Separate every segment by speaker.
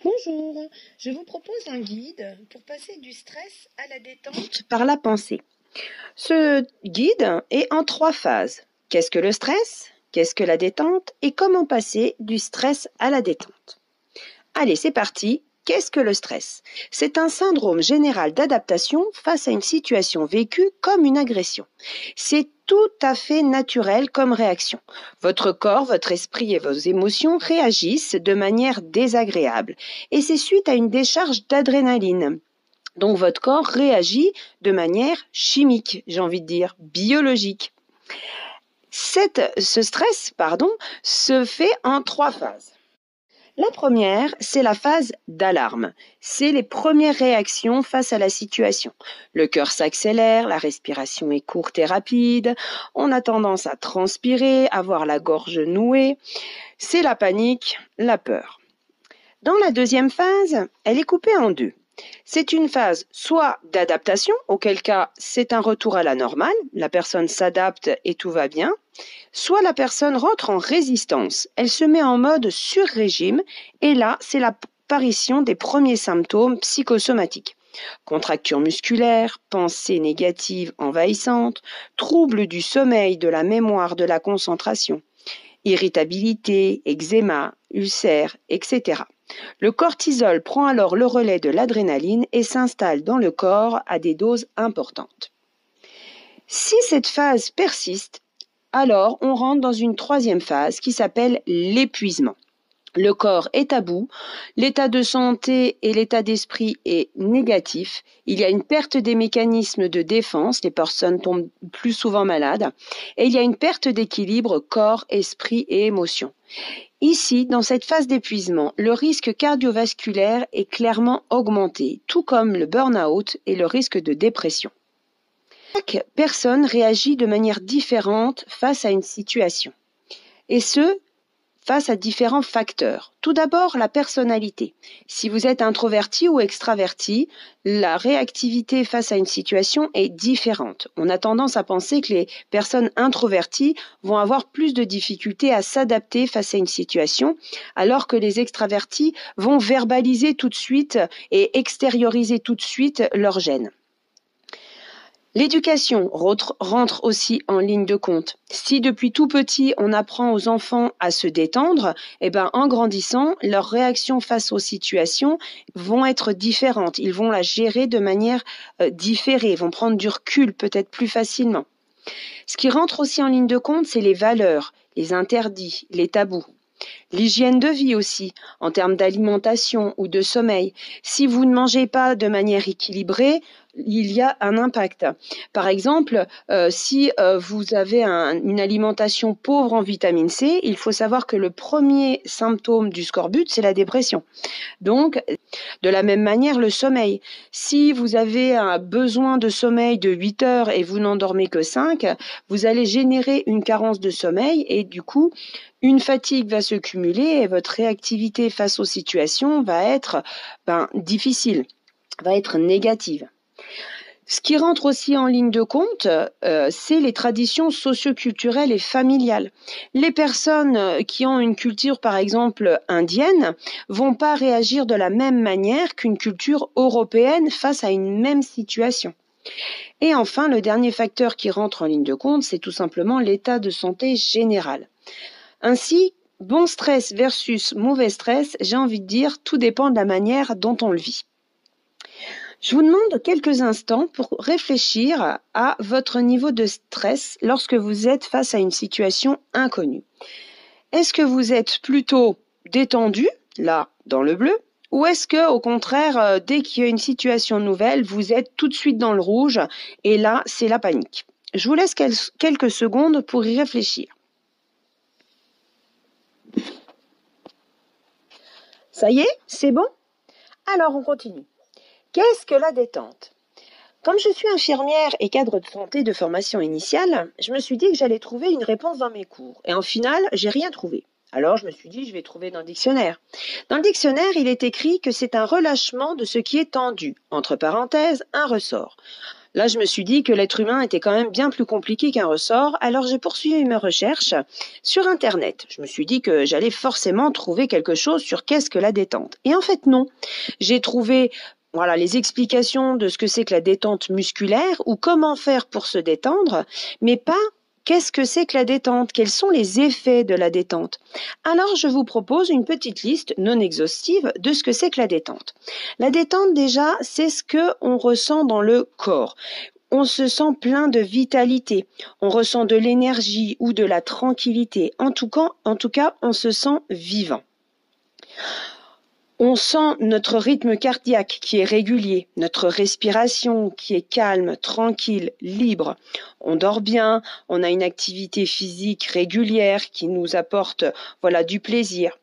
Speaker 1: Bonjour, je vous propose un guide pour passer du stress à la détente par la pensée. Ce guide est en 3 phases. Qu'est-ce que le stress? Qu'est-ce que la détente? Et comment passer du stress à la détente? Allez, c'est parti. Qu'est-ce que le stress? C'est un syndrome général d'adaptation face à une situation vécue comme une agression. C'est tout à fait naturel comme réaction. Votre corps, votre esprit et vos émotions réagissent de manière désagréable. Et c'est suite à une décharge d'adrénaline. Donc votre corps réagit de manière chimique, j'ai envie de dire, biologique. Ce stress, se fait en 3 phases. La première, c'est la phase d'alarme. C'est les premières réactions face à la situation. Le cœur s'accélère, la respiration est courte et rapide, on a tendance à transpirer, avoir la gorge nouée. C'est la panique, la peur. Dans la deuxième phase, elle est coupée en 2. C'est une phase soit d'adaptation, auquel cas c'est un retour à la normale, la personne s'adapte et tout va bien, soit la personne rentre en résistance, elle se met en mode sur-régime et là c'est l'apparition des premiers symptômes psychosomatiques. Contractures musculaires, pensées négatives envahissantes, troubles du sommeil, de la mémoire, de la concentration, irritabilité, eczéma, ulcères, etc. Le cortisol prend alors le relais de l'adrénaline et s'installe dans le corps à des doses importantes. Si cette phase persiste, alors on rentre dans une 3e phase qui s'appelle l'épuisement. Le corps est à bout, l'état de santé et l'état d'esprit est négatif, il y a une perte des mécanismes de défense, les personnes tombent plus souvent malades, et il y a une perte d'équilibre corps, esprit et émotion. Ici, dans cette phase d'épuisement, le risque cardiovasculaire est clairement augmenté, tout comme le burn-out et le risque de dépression. Chaque personne réagit de manière différente face à une situation, et ce, face à différents facteurs. Tout d'abord, la personnalité. Si vous êtes introverti ou extraverti, la réactivité face à une situation est différente. On a tendance à penser que les personnes introverties vont avoir plus de difficultés à s'adapter face à une situation, alors que les extravertis vont verbaliser tout de suite et extérioriser tout de suite leur gêne. L'éducation rentre aussi en ligne de compte. Si depuis tout petit, on apprend aux enfants à se détendre, en grandissant, leurs réactions face aux situations vont être différentes. Ils vont la gérer de manière différée, vont prendre du recul peut-être plus facilement. Ce qui rentre aussi en ligne de compte, c'est les valeurs, les interdits, les tabous. L'hygiène de vie aussi, en termes d'alimentation ou de sommeil. Si vous ne mangez pas de manière équilibrée, il y a un impact. Par exemple, si vous avez une alimentation pauvre en vitamine C, il faut savoir que le premier symptôme du scorbut, c'est la dépression. Donc, de la même manière, le sommeil. Si vous avez un besoin de sommeil de 8 heures et vous n'endormez que 5, vous allez générer une carence de sommeil et du coup, une fatigue va se cumuler et votre réactivité face aux situations va être difficile, va être négative. Ce qui rentre aussi en ligne de compte, c'est les traditions socio-culturelles et familiales. Les personnes qui ont une culture, par exemple, indienne, vont pas réagir de la même manière qu'une culture européenne face à une même situation. Et enfin, le dernier facteur qui rentre en ligne de compte, c'est tout simplement l'état de santé général. Ainsi, bon stress versus mauvais stress, j'ai envie de dire, tout dépend de la manière dont on le vit. Je vous demande quelques instants pour réfléchir à votre niveau de stress lorsque vous êtes face à une situation inconnue. Est-ce que vous êtes plutôt détendu, là, dans le bleu, ou est-ce que, au contraire, dès qu'il y a une situation nouvelle, vous êtes tout de suite dans le rouge, et là, c'est la panique? Je vous laisse quelques secondes pour y réfléchir. Ça y est, c'est bon? Alors, on continue. Qu'est-ce que la détente? Comme je suis infirmière et cadre de santé de formation initiale, je me suis dit que j'allais trouver une réponse dans mes cours. Et en final, j'ai rien trouvé. Alors, je me suis dit, je vais trouver dans le dictionnaire. Dans le dictionnaire, il est écrit que c'est un relâchement de ce qui est tendu. Entre parenthèses, un ressort. Là, je me suis dit que l'être humain était quand même bien plus compliqué qu'un ressort, alors j'ai poursuivi mes recherches sur Internet. Je me suis dit que j'allais forcément trouver quelque chose sur qu'est-ce que la détente. Et en fait, non. J'ai trouvé les explications de ce que c'est que la détente musculaire ou comment faire pour se détendre, mais pas qu'est-ce que c'est que la détente, quels sont les effets de la détente. Alors, je vous propose une petite liste non exhaustive de ce que c'est que la détente. La détente, déjà, c'est ce que on ressent dans le corps. On se sent plein de vitalité, on ressent de l'énergie ou de la tranquillité. En tout cas, on se sent vivant. On sent notre rythme cardiaque qui est régulier, notre respiration qui est calme, tranquille, libre. On dort bien, on a une activité physique régulière qui nous apporte du plaisir.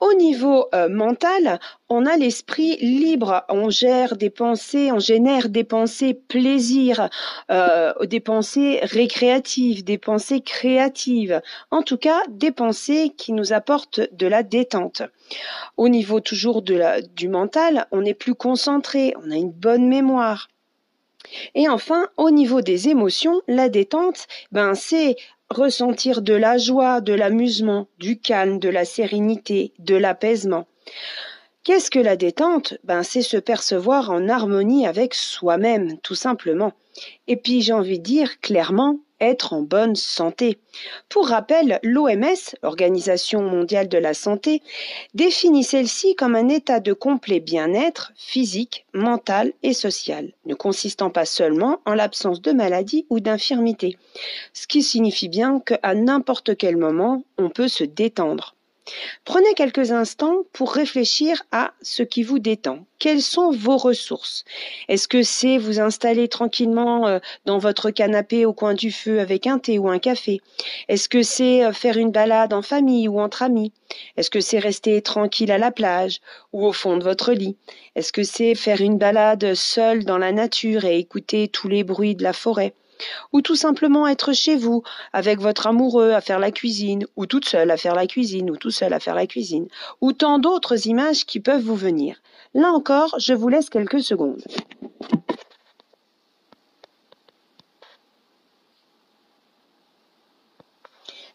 Speaker 1: Au niveau mental, on a l'esprit libre, on génère des pensées plaisir, des pensées récréatives, des pensées créatives, en tout cas des pensées qui nous apportent de la détente. Au niveau toujours du mental, on est plus concentré, on a une bonne mémoire. Et enfin, au niveau des émotions, la détente, c'est ressentir de la joie, de l'amusement, du calme, de la sérénité, de l'apaisement. Qu'est-ce que la détente ? C'est se percevoir en harmonie avec soi-même, tout simplement. Et puis, j'ai envie de dire clairement, être en bonne santé. Pour rappel, l'OMS, l'Organisation mondiale de la santé, définit celle-ci comme un état de complet bien-être physique, mental et social, ne consistant pas seulement en l'absence de maladie ou d'infirmité, ce qui signifie bien qu'à n'importe quel moment, on peut se détendre. Prenez quelques instants pour réfléchir à ce qui vous détend. Quelles sont vos ressources ? Est-ce que c'est vous installer tranquillement dans votre canapé au coin du feu avec un thé ou un café ? Est-ce que c'est faire une balade en famille ou entre amis ? Est-ce que c'est rester tranquille à la plage ou au fond de votre lit ? Est-ce que c'est faire une balade seule dans la nature et écouter tous les bruits de la forêt ? Ou tout simplement être chez vous avec votre amoureux à faire la cuisine, ou toute seule à faire la cuisine, ou tout seul à faire la cuisine, ou tant d'autres images qui peuvent vous venir. Là encore, je vous laisse quelques secondes.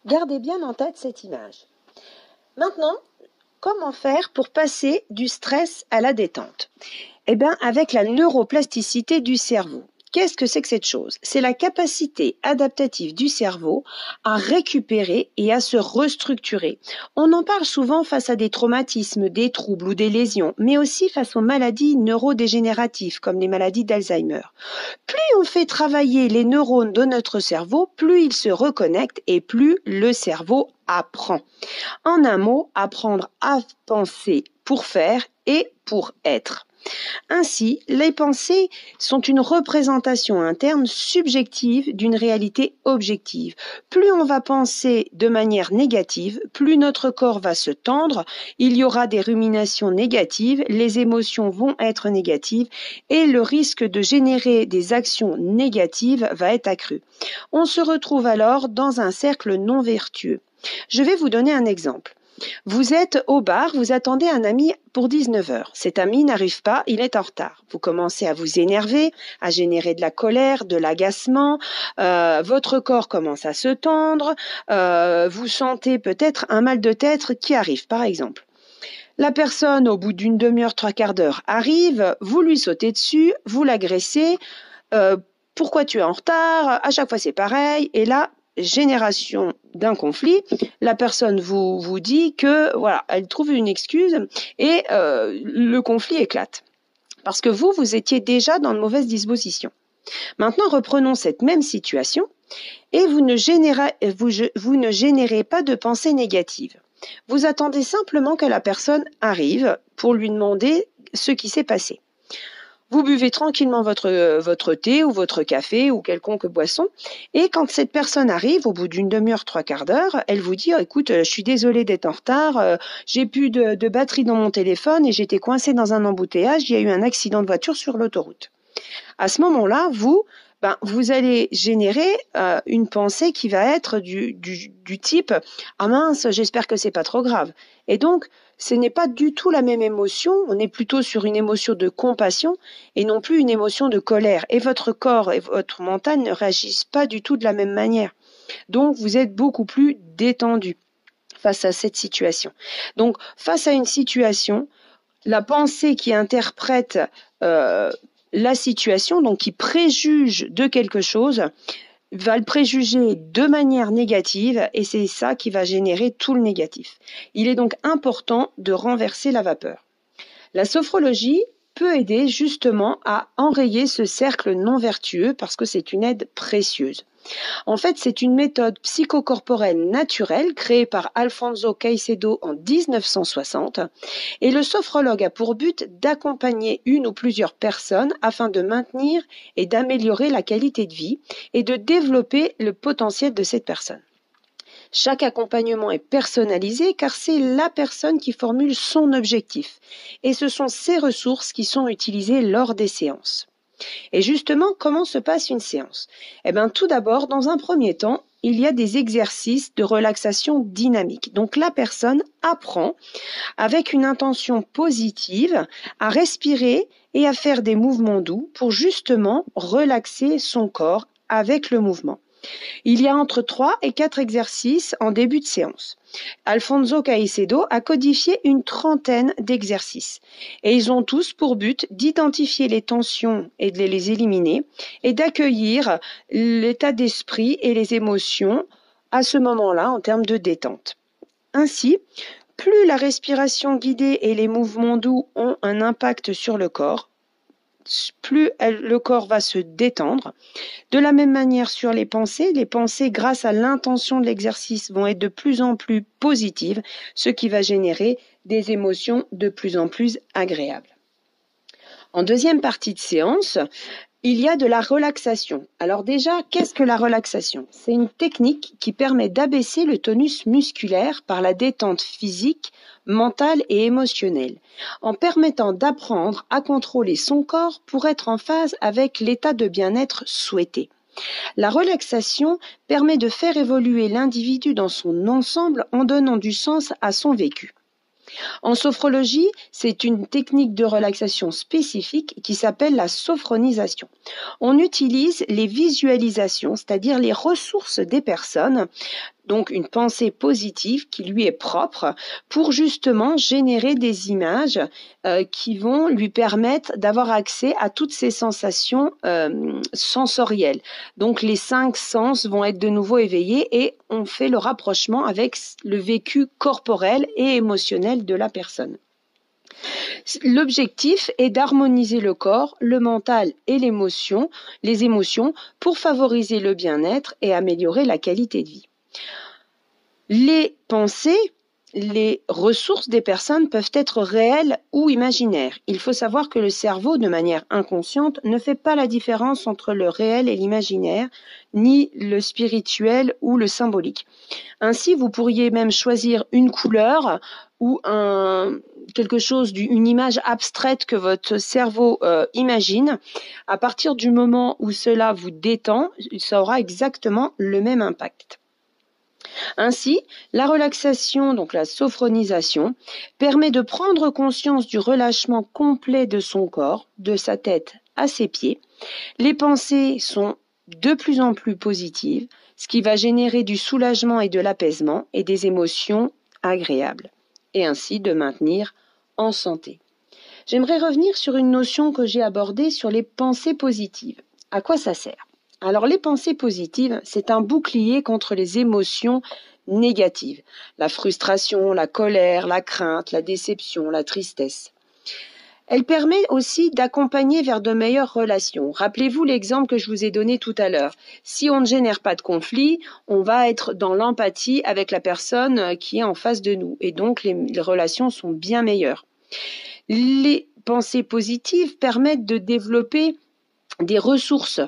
Speaker 1: Gardez bien en tête cette image. Maintenant, comment faire pour passer du stress à la détente ? Avec la neuroplasticité du cerveau. Qu'est-ce que c'est que cette chose ? C'est la capacité adaptative du cerveau à récupérer et à se restructurer. On en parle souvent face à des traumatismes, des troubles ou des lésions, mais aussi face aux maladies neurodégénératives comme les maladies d'Alzheimer. Plus on fait travailler les neurones de notre cerveau, plus ils se reconnectent et plus le cerveau apprend. En un mot, apprendre à penser pour faire et pour être. Ainsi, les pensées sont une représentation interne subjective d'une réalité objective. Plus on va penser de manière négative, plus notre corps va se tendre, il y aura des ruminations négatives, les émotions vont être négatives et le risque de générer des actions négatives va être accru. On se retrouve alors dans un cercle non vertueux. Je vais vous donner un exemple. Vous êtes au bar, vous attendez un ami pour 19h. Cet ami n'arrive pas, il est en retard. Vous commencez à vous énerver, à générer de la colère, de l'agacement. Votre corps commence à se tendre. Vous sentez peut-être un mal de tête qui arrive, par exemple. La personne, au bout d'une demi-heure, 3/4 d'heure, arrive, vous lui sautez dessus, vous l'agressez. Pourquoi tu es en retard ? À chaque fois, c'est pareil. Et là, génération d'un conflit, la personne vous dit que elle trouve une excuse et le conflit éclate. Parce que vous étiez déjà dans de mauvaises dispositions. Maintenant, reprenons cette même situation et vous ne générez pas de pensée négative. Vous attendez simplement que la personne arrive pour lui demander ce qui s'est passé. Vous buvez tranquillement votre thé ou votre café ou quelconque boisson et quand cette personne arrive, au bout d'une demi-heure, 3/4 d'heure, elle vous dit « Écoute, je suis désolée d'être en retard, j'ai plus de batterie dans mon téléphone et j'étais coincée dans un embouteillage, il y a eu un accident de voiture sur l'autoroute. » À ce moment-là, vous allez générer une pensée qui va être du type « Ah mince, j'espère que c'est pas trop grave. » Et donc, ce n'est pas du tout la même émotion, on est plutôt sur une émotion de compassion et non plus une émotion de colère. Et votre corps et votre mental ne réagissent pas du tout de la même manière. Donc, vous êtes beaucoup plus détendu face à cette situation. Donc, face à une situation, la pensée qui interprète la situation, donc qui préjuge de quelque chose, va le préjuger de manière négative et c'est ça qui va générer tout le négatif. Il est donc important de renverser la vapeur. La sophrologie peut aider justement à enrayer ce cercle non vertueux parce que c'est une aide précieuse. En fait, c'est une méthode psychocorporelle naturelle créée par Alfonso Caicedo en 1960 et le sophrologue a pour but d'accompagner une ou plusieurs personnes afin de maintenir et d'améliorer la qualité de vie et de développer le potentiel de cette personne. Chaque accompagnement est personnalisé car c'est la personne qui formule son objectif et ce sont ces ressources qui sont utilisées lors des séances. Et justement, comment se passe une séance? Eh bien, tout d'abord, dans un premier temps, il y a des exercices de relaxation dynamique. Donc, la personne apprend, avec une intention positive, à respirer et à faire des mouvements doux pour justement relaxer son corps avec le mouvement. Il y a entre 3 et 4 exercices en début de séance. Alfonso Caicedo a codifié une trentaine d'exercices et ils ont tous pour but d'identifier les tensions et de les éliminer et d'accueillir l'état d'esprit et les émotions à ce moment-là en termes de détente. Ainsi, plus la respiration guidée et les mouvements doux ont un impact sur le corps, plus le corps va se détendre. De la même manière sur les pensées grâce à l'intention de l'exercice vont être de plus en plus positives, ce qui va générer des émotions de plus en plus agréables. En deuxième partie de séance, il y a de la relaxation. Alors déjà, qu'est-ce que la relaxation? C'est une technique qui permet d'abaisser le tonus musculaire par la détente physique, mentale et émotionnelle, en permettant d'apprendre à contrôler son corps pour être en phase avec l'état de bien-être souhaité. La relaxation permet de faire évoluer l'individu dans son ensemble en donnant du sens à son vécu. En sophrologie, c'est une technique de relaxation spécifique qui s'appelle la sophronisation. On utilise les visualisations, c'est-à-dire les ressources des personnes, donc une pensée positive qui lui est propre, pour justement générer des images qui vont lui permettre d'avoir accès à toutes ces sensations sensorielles. Donc les 5 sens vont être de nouveau éveillés et on fait le rapprochement avec le vécu corporel et émotionnel de la personne. L'objectif est d'harmoniser le corps, le mental et les émotions pour favoriser le bien-être et améliorer la qualité de vie. Les pensées, les ressources des personnes peuvent être réelles ou imaginaires. Il faut savoir que le cerveau, de manière inconsciente, ne fait pas la différence entre le réel et l'imaginaire, ni le spirituel ou le symbolique. Ainsi, vous pourriez même choisir une couleur ou quelque chose, une image abstraite que votre cerveau imagine. À partir du moment où cela vous détend, ça aura exactement le même impact. Ainsi, la relaxation, donc la sophronisation, permet de prendre conscience du relâchement complet de son corps, de sa tête à ses pieds. Les pensées sont de plus en plus positives, ce qui va générer du soulagement et de l'apaisement et des émotions agréables, et ainsi de maintenir en santé. J'aimerais revenir sur une notion que j'ai abordée sur les pensées positives. À quoi ça sert? Alors les pensées positives, c'est un bouclier contre les émotions négatives, la frustration, la colère, la crainte, la déception, la tristesse. Elle permet aussi d'accompagner vers de meilleures relations. Rappelez-vous l'exemple que je vous ai donné tout à l'heure. Si on ne génère pas de conflit, on va être dans l'empathie avec la personne qui est en face de nous et donc les relations sont bien meilleures. Les pensées positives permettent de développer des ressources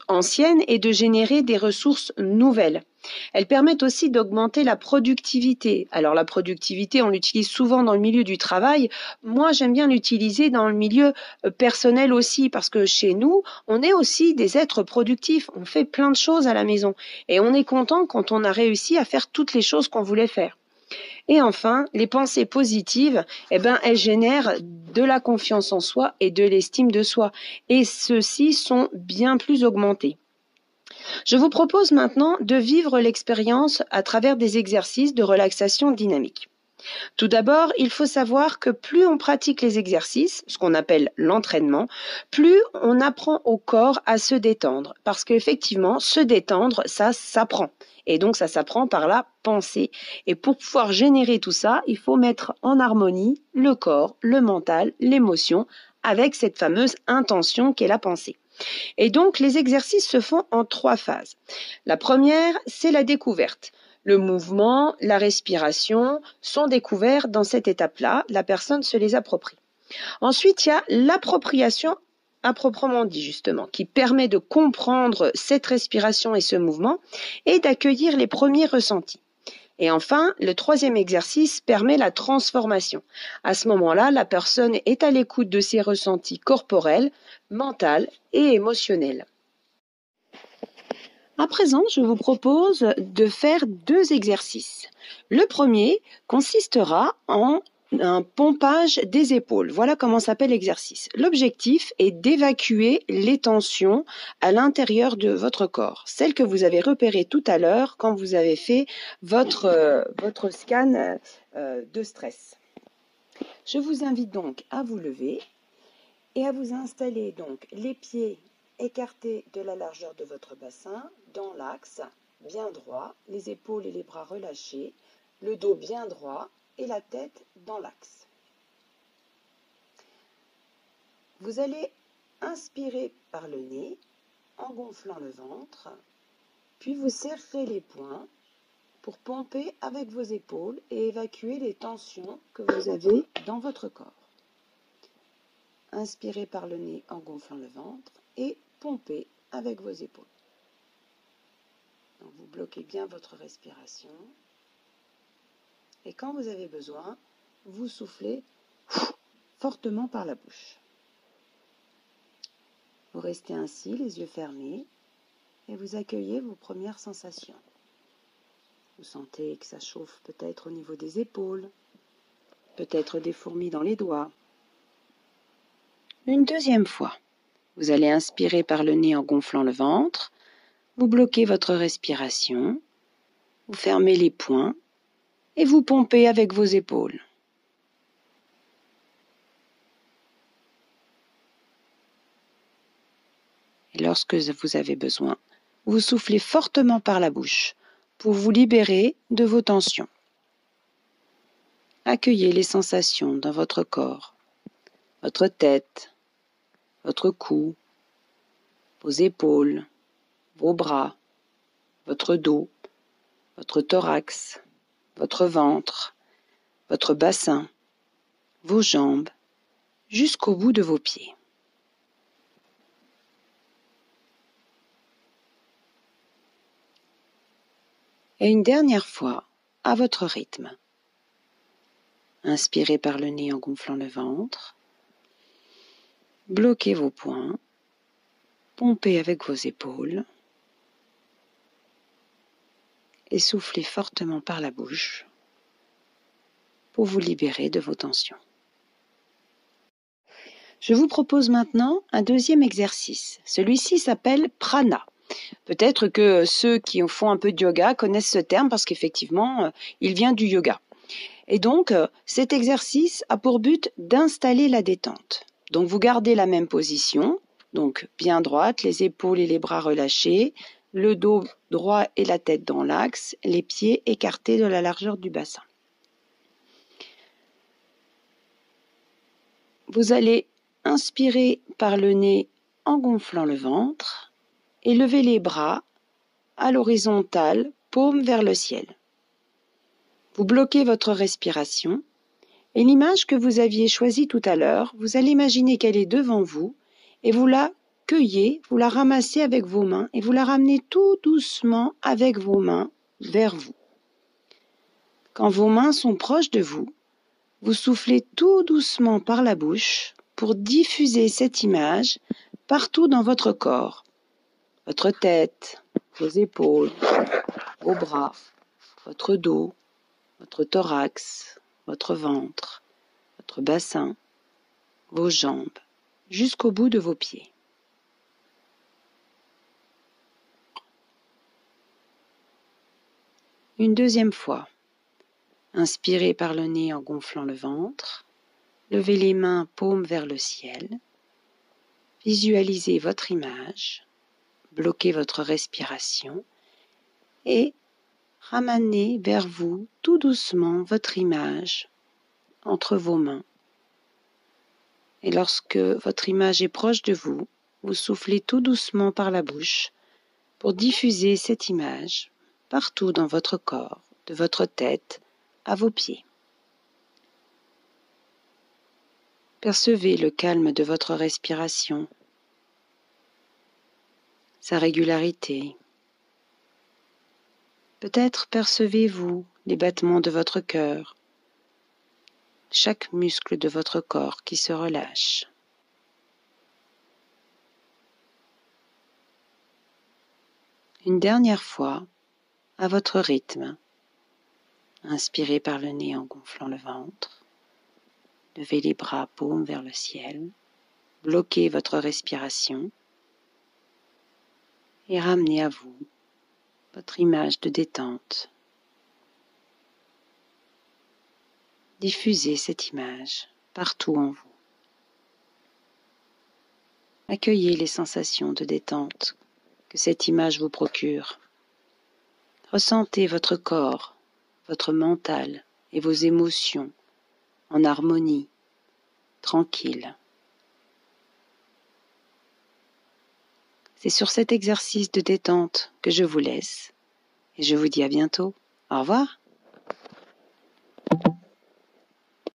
Speaker 1: anciennes et de générer des ressources nouvelles. Elles permettent aussi d'augmenter la productivité. Alors la productivité, on l'utilise souvent dans le milieu du travail. Moi, j'aime bien l'utiliser dans le milieu personnel aussi parce que chez nous, on est aussi des êtres productifs. On fait plein de choses à la maison et on est content quand on a réussi à faire toutes les choses qu'on voulait faire. Et enfin, les pensées positives, elles génèrent de la confiance en soi et de l'estime de soi. Et ceux-ci sont bien plus augmentés. Je vous propose maintenant de vivre l'expérience à travers des exercices de relaxation dynamique. Tout d'abord, il faut savoir que plus on pratique les exercices, ce qu'on appelle l'entraînement, plus on apprend au corps à se détendre. Parce qu'effectivement, se détendre, ça s'apprend. Et donc, ça s'apprend par la pensée. Et pour pouvoir générer tout ça, il faut mettre en harmonie le corps, le mental, l'émotion, avec cette fameuse intention qu'est la pensée. Et donc, les exercices se font en 3 phases. La première, c'est la découverte. Le mouvement, la respiration sont découverts dans cette étape-là. La personne se les approprie. Ensuite, il y a l'appropriation à proprement dit, justement, qui permet de comprendre cette respiration et ce mouvement et d'accueillir les premiers ressentis. Et enfin, le 3e exercice permet la transformation. À ce moment-là, la personne est à l'écoute de ses ressentis corporels, mentaux et émotionnels. À présent, je vous propose de faire 2 exercices. Le premier consistera en un pompage des épaules. Voilà comment s'appelle l'exercice. L'objectif est d'évacuer les tensions à l'intérieur de votre corps, celles que vous avez repérées tout à l'heure quand vous avez fait votre scan de stress. Je vous invite donc à vous lever et à vous installer donc les pieds écartés de la largeur de votre bassin, dans l'axe, bien droit, les épaules et les bras relâchés, le dos bien droit et la tête dans l'axe. Vous allez inspirer par le nez en gonflant le ventre, puis vous serrerez les poings pour pomper avec vos épaules et évacuer les tensions que vous avez dans votre corps. Inspirez par le nez en gonflant le ventre et pompez avec vos épaules. Donc vous bloquez bien votre respiration. Et quand vous avez besoin, vous soufflez fortement par la bouche. Vous restez ainsi, les yeux fermés, et vous accueillez vos premières sensations. Vous sentez que ça chauffe peut-être au niveau des épaules, peut-être des fourmis dans les doigts. Une 2e fois, vous allez inspirer par le nez en gonflant le ventre, vous bloquez votre respiration, vous fermez les poings et vous pompez avec vos épaules. Et lorsque vous avez besoin, vous soufflez fortement par la bouche pour vous libérer de vos tensions. Accueillez les sensations dans votre corps, votre tête, votre cou, vos épaules, vos bras, votre dos, votre thorax, votre ventre, votre bassin, vos jambes, jusqu'au bout de vos pieds. Et une dernière fois, à votre rythme. Inspirez par le nez en gonflant le ventre. Bloquez vos poings. Pompez avec vos épaules. Et soufflez fortement par la bouche pour vous libérer de vos tensions. Je vous propose maintenant un 2e exercice. Celui-ci s'appelle prana. Peut-être que ceux qui font un peu de yoga connaissent ce terme parce qu'effectivement, il vient du yoga. Et donc, cet exercice a pour but d'installer la détente. Donc, vous gardez la même position, donc bien droite, les épaules et les bras relâchés, le dos droit et la tête dans l'axe, les pieds écartés de la largeur du bassin. Vous allez inspirer par le nez en gonflant le ventre et lever les bras à l'horizontale, paume vers le ciel. Vous bloquez votre respiration et l'image que vous aviez choisie tout à l'heure, vous allez imaginer qu'elle est devant vous et vous la cueillez, vous la ramassez avec vos mains et vous la ramenez tout doucement avec vos mains vers vous. Quand vos mains sont proches de vous, vous soufflez tout doucement par la bouche pour diffuser cette image partout dans votre corps, votre tête, vos épaules, vos bras, votre dos, votre thorax, votre ventre, votre bassin, vos jambes, jusqu'au bout de vos pieds. Une deuxième fois, inspirez par le nez en gonflant le ventre, levez les mains paumes vers le ciel, visualisez votre image, bloquez votre respiration et ramenez vers vous tout doucement votre image entre vos mains. Et lorsque votre image est proche de vous, vous soufflez tout doucement par la bouche pour diffuser cette image partout dans votre corps, de votre tête à vos pieds. Percevez le calme de votre respiration, sa régularité. Peut-être percevez-vous les battements de votre cœur, chaque muscle de votre corps qui se relâche. Une dernière fois, à votre rythme, inspirez par le nez en gonflant le ventre, levez les bras paumes vers le ciel, bloquez votre respiration et ramenez à vous votre image de détente. Diffusez cette image partout en vous. Accueillez les sensations de détente que cette image vous procure. Ressentez votre corps, votre mental et vos émotions en harmonie, tranquille. C'est sur cet exercice de détente que je vous laisse et je vous dis à bientôt. Au revoir.